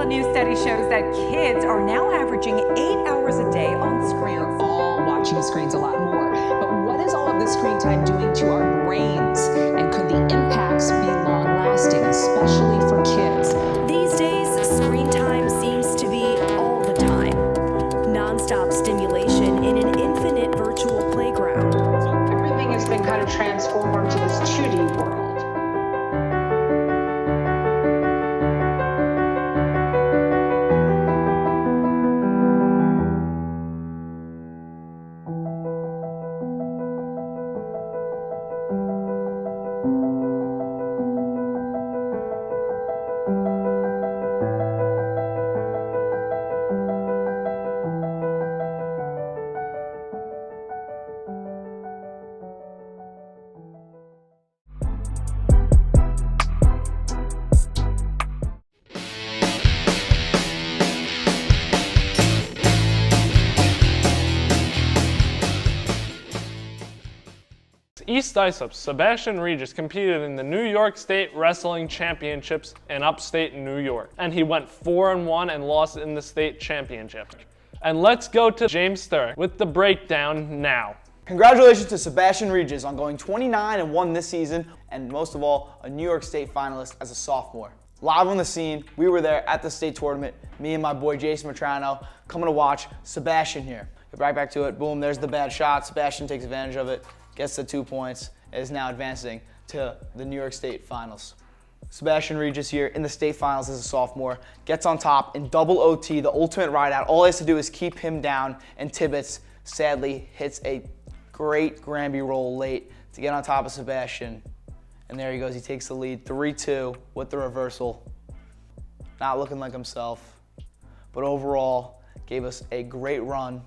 A new study shows that kids are now averaging 8 hours a day on screen. We're all watching screens a lot more. But what is all of this screen time doing to our brains? And could the impacts be long-lasting, especially for kids? These days, screen time seems to be all the time. Non-stop stimulation in an infinite virtual playground. Everything has been kind of transformed to this 2D world. East Islip's Sebastian Regis competed in the New York State Wrestling Championships in upstate New York, and he went 4-1 and lost in the state championship. And let's go to James Sturrock with the breakdown now. Congratulations to Sebastian Regis on going 29-1 this season, and most of all, a New York State finalist as a sophomore. Live on the scene, we were there at the state tournament, me and my boy Jason Matrano, coming to watch Sebastian here. Get right back to it, boom, there's the bad shot, Sebastian takes advantage of it, gets the 2 points, and is now advancing to the New York State Finals. Sebastian Regis here in the state finals as a sophomore, gets on top in double OT, the ultimate ride out. All he has to do is keep him down, and Tibbetts sadly hits a great Granby roll late to get on top of Sebastian. And there he goes, he takes the lead, 3-2 with the reversal. Not looking like himself, but overall gave us a great run.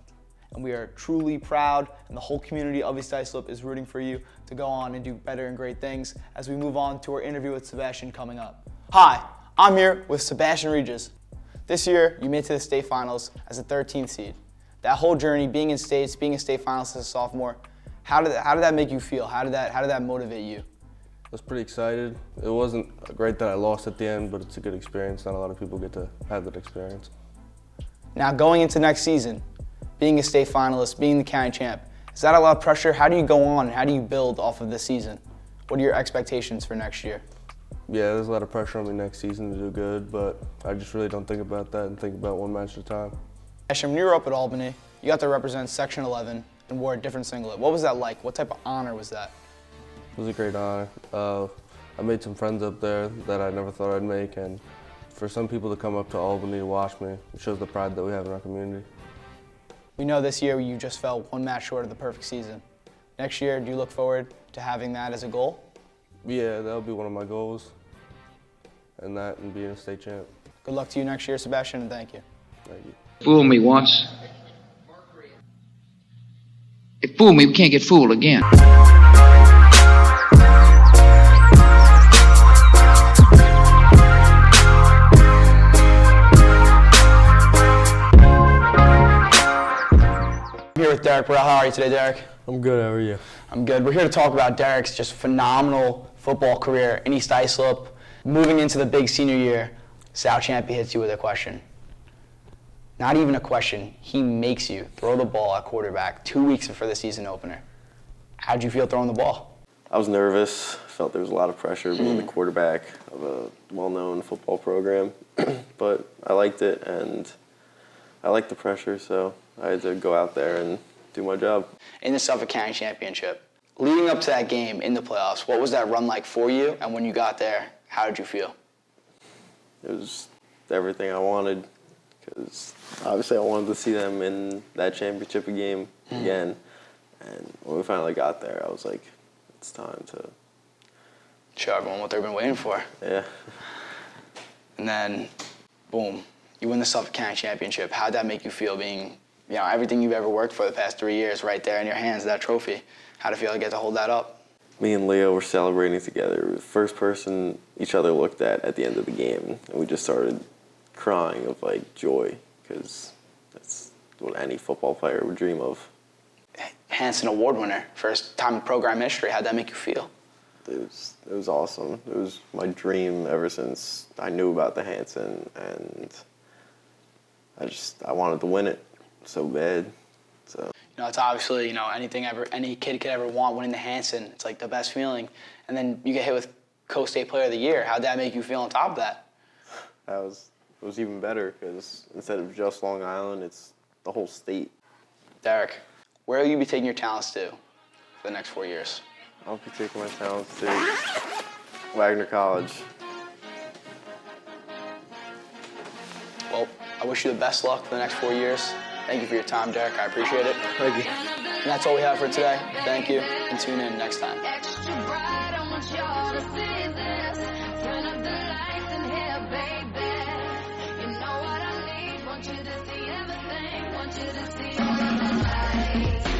And we are truly proud, and the whole community of East Islip is rooting for you to go on and do better and great things as we move on to our interview with Sebastian coming up. Hi, I'm here with Sebastian Regis. This year, you made it to the state finals as a 13th seed. That whole journey, being in states, being a state finalist as a sophomore, how did that make you feel? How did that motivate you? I was pretty excited. It wasn't great that I lost at the end, but it's a good experience. Not a lot of people get to have that experience. Now, going into next season, being a state finalist, being the county champ, is that a lot of pressure? How do you go on and how do you build off of this season? What are your expectations for next year? Yeah, there's a lot of pressure on me next season to do good, but I just really don't think about that and think about one match at a time. When you were up at Albany, you got to represent Section 11 and wore a different singlet. What was that like? What type of honor was that? It was a great honor. I made some friends up there that I never thought I'd make, and for some people to come up to Albany to watch me, it shows the pride that we have in our community. We know this year you just fell one match short of the perfect season. Next year, do you look forward to having that as a goal? Yeah, that'll be one of my goals, and being a state champ. Good luck to you next year, Sebastian, and thank you. Thank you. Fool me once. If fool me, we can't get fooled again. I'm here with Derek Burrell. How are you today, Derek? I'm good, how are you? I'm good. We're here to talk about Derek's just phenomenal football career in East Islip. Moving into the big senior year, Sal Champy hits you with a question. Not even a question. He makes you throw the ball at quarterback 2 weeks before the season opener. How'd you feel throwing the ball? I was nervous. Felt there was a lot of pressure being the quarterback of a well-known football program, but I liked it and I liked the pressure, so I had to go out there and do my job. In the Suffolk County Championship, leading up to that game in the playoffs, what was that run like for you? And when you got there, how did you feel? It was everything I wanted, because obviously I wanted to see them in that championship game again. And when we finally got there, I was like, it's time to show everyone what they've been waiting for. Yeah. And then, boom, you win the Suffolk County Championship. How'd that make you feel being, everything you've ever worked for the past 3 years right there in your hands, that trophy? How'd it feel to get to hold that up? Me and Leo were celebrating together. We were the first person each other looked at the end of the game, and we just started crying of joy, because that's what any football player would dream of. Hanson Award winner, first time in program history. How'd that make you feel? It was awesome. It was my dream ever since I knew about the Hanson, and I wanted to win it so bad. So You know, it's obviously, you know, any kid could ever want winning the Hanson. It's like the best feeling. And then you get hit with Co-State Player of the Year. How'd that make you feel on top of that? it was even better because instead of just Long Island, it's the whole state. Derek, where will you be taking your talents to for the next 4 years? I'll be taking my talents to Wagner College. Well, I wish you the best luck for the next 4 years. Thank you for your time, Derek. I appreciate it. Thank you. And that's all we have for today. Thank you, and tune in next time. Extra bright, I want y'all to see this. Turn up the lights in here, baby. You know what I need. Want you to see everything. Want you to see all of the lights.